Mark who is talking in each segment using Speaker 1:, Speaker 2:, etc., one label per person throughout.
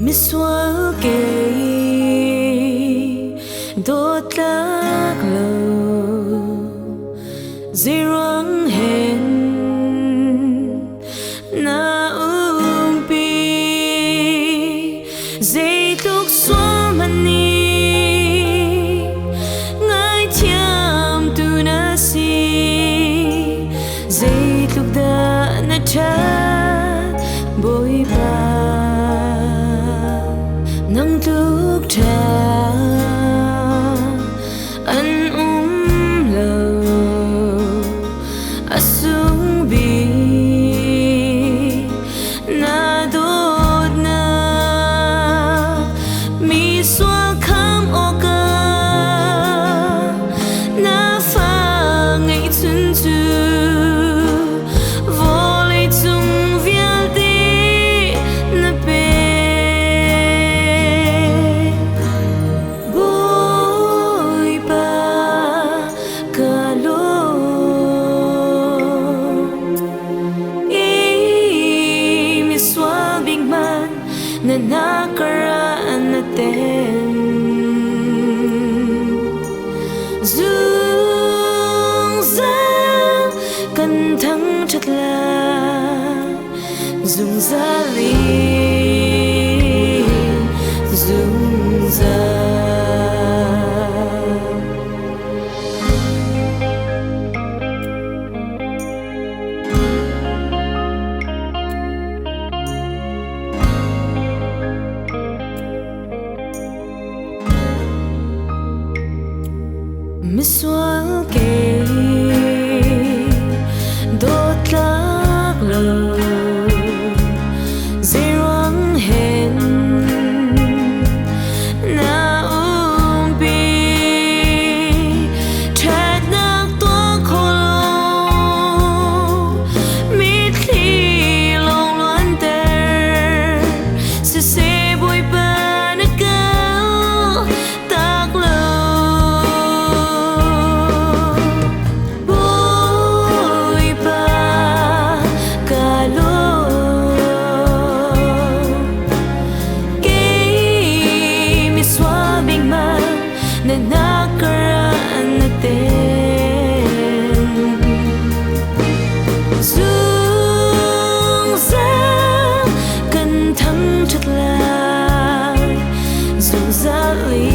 Speaker 1: Miswal kay đốt lắc lầu zirang hen na umpi dây tóc xóa mani ngay chiam tu na si dây tóc đã na cha bôi ba nang tuk cha an lo asung bi na dot na mi swa kham oka na fa ngai chun chu volei chung vial de na pe na nakaraan natin Dung ra kantang chatla Dung ra li Dung ra Miswal kay đốt lắc lầu zirang hen na umpi thét nắc tua kholo mít khi lòng loan ter se se bôi ba na cao tắc lầu na nakaraan natin Dung ra kantang chatla Dung ra li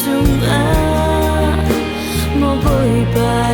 Speaker 1: Dung ra Mo bôi ba